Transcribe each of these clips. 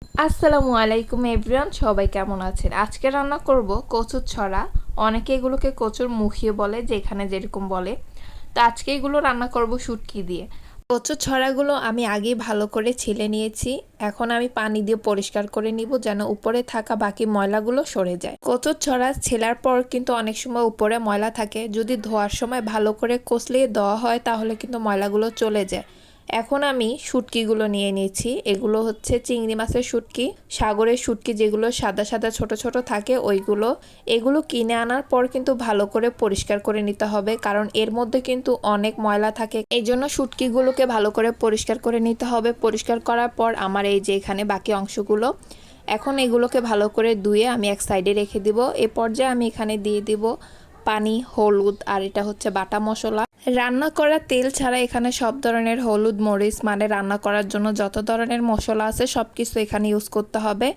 আসসালামু আলাইকুম এভরিওয়ান, সবাই কেমন আছেন? আজকে রান্না করব কচুর ছড়া। অনেকে এগুলোকে কচুর মুখিয়ে বলে, যেখানে যেরকম বলে। তো আজকে এগুলো রান্না করব শুটকি দিয়ে। কচুর ছড়াগুলো আমি আগেই ভালো করে ছিলে নিয়েছি। এখন আমি পানি দিয়ে পরিষ্কার করে নিব, যেন উপরে থাকা বাকি ময়লাগুলো সরে যায়। কচুর ছড়া ছেলার পর কিন্তু অনেক সময় উপরে ময়লা থাকে, যদি ধোয়ার সময় ভালো করে কষলিয়ে দেওয়া হয় তাহলে কিন্তু ময়লাগুলো চলে যায়। এখন আমি শুটকিগুলো নিয়ে নিয়েছি। এগুলো হচ্ছে চিংড়ি মাছের শুটকি, সাগরের শুটকি, যেগুলো সাদা সাদা ছোট ছোট থাকে ওইগুলো। এগুলো কিনে আনার পর কিন্তু ভালো করে পরিষ্কার করে নিতে হবে, কারণ এর মধ্যে কিন্তু অনেক ময়লা থাকে। এই জন্য শুটকিগুলোকে ভালো করে পরিষ্কার করে নিতে হবে। পরিষ্কার করার পর আমার এই যে এখানে বাকি অংশগুলো, এখন এগুলোকে ভালো করে ধুয়ে আমি এক সাইডে রেখে দিব। এ পর্যায়ে আমি এখানে দিয়ে দিব পানি, হলুদ, আর এটা হচ্ছে বাটা মশলা। রান্না করা তেল ছাড়া এখানে সব ধরনের হলুদ মরিচ, মানে রান্না করার জন্য যত ধরনের মশলা আছে সব কিছু এখানে ইউজ করতে হবে।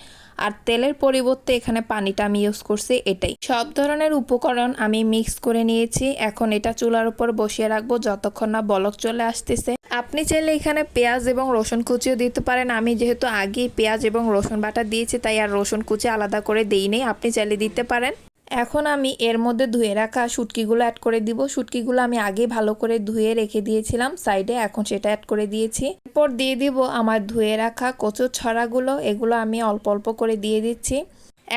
আর তেলের পরিবর্তে এখানে পানিটা আমি ইউজ করছি, এটাই। সব ধরনের উপকরণ আমি মিক্স করে নিয়েছি। এখন এটা চুলার উপর বসিয়ে রাখবো যতক্ষণ না বলক চলে আসতেছে। আপনি চাইলে এখানে পেঁয়াজ এবং রসুন কুচিও দিতে পারেন। আমি যেহেতু আগেই পেঁয়াজ এবং রসুন বাটা দিয়েছি, তাই আর রসুন কুচি আলাদা করে দিই নেই, আপনি চাইলে দিতে পারেন। এখন আমি এর মধ্যে ধুয়ে রাখা শুটকিগুলো অ্যাড করে দিব। শুটকিগুলো আমি আগে ভালো করে ধুয়ে রেখে দিয়েছিলাম সাইডে, এখন সেটা অ্যাড করে দিয়েছি। এরপর দিয়ে দিব আমার ধুয়ে রাখা কচুর ছড়াগুলো। এগুলো আমি অল্প অল্প করে দিয়ে দিচ্ছি।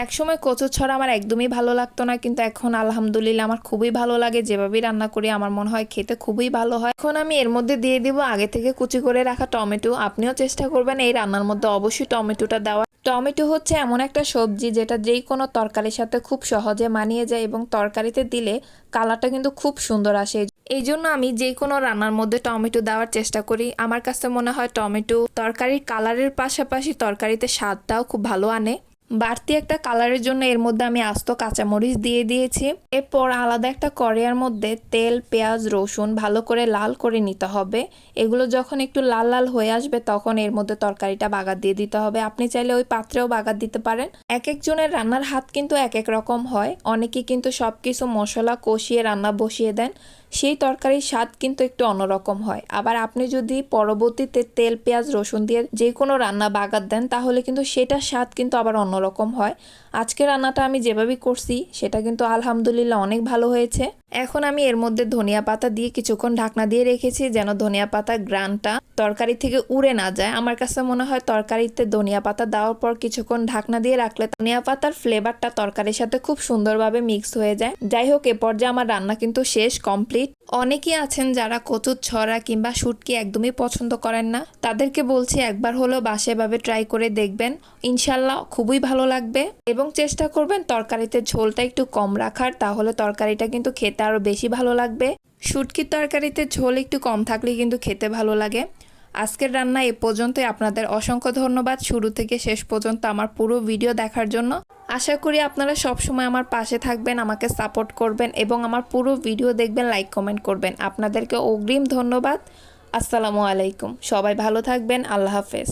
একসময় কচুর ছড়া আমার একদমই ভালো লাগতো না, কিন্তু এখন আলহামদুলিল্লাহ আমার খুবই ভালো লাগে। যেভাবেই রান্না করি আমার মনে হয় খেতে খুবই ভালো হয়। এখন আমি এর মধ্যে দিয়ে দিব আগে থেকে কুচি করে রাখা টমেটো। আপনিও চেষ্টা করবেন এই রান্নার মধ্যে অবশ্যই টমেটোটা দেওয়া। টমেটো হচ্ছে এমন একটা সবজি যেটা যেই কোনো তরকারির সাথে খুব সহজে মানিয়ে যায়, এবং তরকারিতে দিলে কালারটা কিন্তু খুব সুন্দর আসে। এই জন্য আমি যে কোনো রান্নার মধ্যে টমেটো দেওয়ার চেষ্টা করি। আমার কাছে মনে হয় টমেটো তরকারির কালারের পাশাপাশি তরকারিতে স্বাদটাও খুব ভালো আনে। বাড়তি একটা কালারের জন্য এর মধ্যে আমি আস্ত কাঁচামরিচ দিয়ে দিয়েছি। এরপর আলাদা একটা কড়াইয়ের মধ্যে তেল, পেঁয়াজ, রসুন ভালো করে লাল করে নিতে হবে। এগুলো যখন একটু লাল লাল হয়ে আসবে তখন এর মধ্যে তরকারিটা বাগার দিয়ে দিতে হবে। আপনি চাইলে ওই পাত্রেও বাগার দিতে পারেন। এক একজনের রান্নার হাত কিন্তু এক এক রকম হয়। অনেকে কিন্তু সব কিছু মশলা কষিয়ে রান্না বসিয়ে দেন, সেই তরকারির স্বাদ কিন্তু একটু অন্যরকম হয়। আবার আপনি যদি পরবর্তীতে তেল, পেঁয়াজ, রসুন দিয়ে যে কোনো রান্না বাগার দেন তাহলে কিন্তু সেটার স্বাদ কিন্তু আবার অন্যরকম হয়। আজকে রান্নাটা আমি যেভাবে করছি সেটা কিন্তু আলহামদুলিল্লাহ অনেক ভালো হয়েছে। এখন আমি এর মধ্যে ধনিয়া পাতা দিয়ে কিছুক্ষণ ঢাকনা দিয়ে রেখেছি, যেন ধনিয়া পাতার গ্রানটা তরকারি থেকে উড়ে না যায়। আমার কাছে মনে হয় তরকারিতে ধনিয়া পাতা দেওয়ার পর কিছুক্ষণ ঢাকনা দিয়ে রাখলে ধনিয়া পাতার ফ্লেভারটা তরকারির সাথে খুব সুন্দরভাবে মিক্স হয়ে যায়। যাই হোক, এ পর্যায়ে আমার রান্না কিন্তু শেষ, কমপ্লিট। অনেকেই আছেন যারা কচুর ছড়া কিংবা শুটকি একদমই পছন্দ করেন না, তাদেরকে বলছি একবার হলেও বাসায় ভাবে ট্রাই করে দেখবেন। ইনশাল্লাহ খুবই ভালো লাগবে। এবং চেষ্টা করবেন তরকারিতে ঝোলটা একটু কম রাখার, তাহলে তরকারিটা কিন্তু খেতে আরো বেশি ভালো লাগবে। শুটকির তরকারিতে ঝোল একটু কম থাকলে কিন্তু খেতে ভালো লাগে। আজকের রান্না এ পর্যন্তই। আপনাদের অসংখ্য ধন্যবাদ শুরু থেকে শেষ পর্যন্ত আমার পুরো ভিডিও দেখার জন্য। আশা করি আপনারা সব সময় আমার পাশে থাকবেন, আমাকে সাপোর্ট করবেন এবং আমার পুরো ভিডিও দেখবেন, লাইক কমেন্ট করবেন। আপনাদেরকে অগ্রিম ধন্যবাদ। আসসালামু আলাইকুম। সবাই ভালো থাকবেন। আল্লাহ হাফেজ।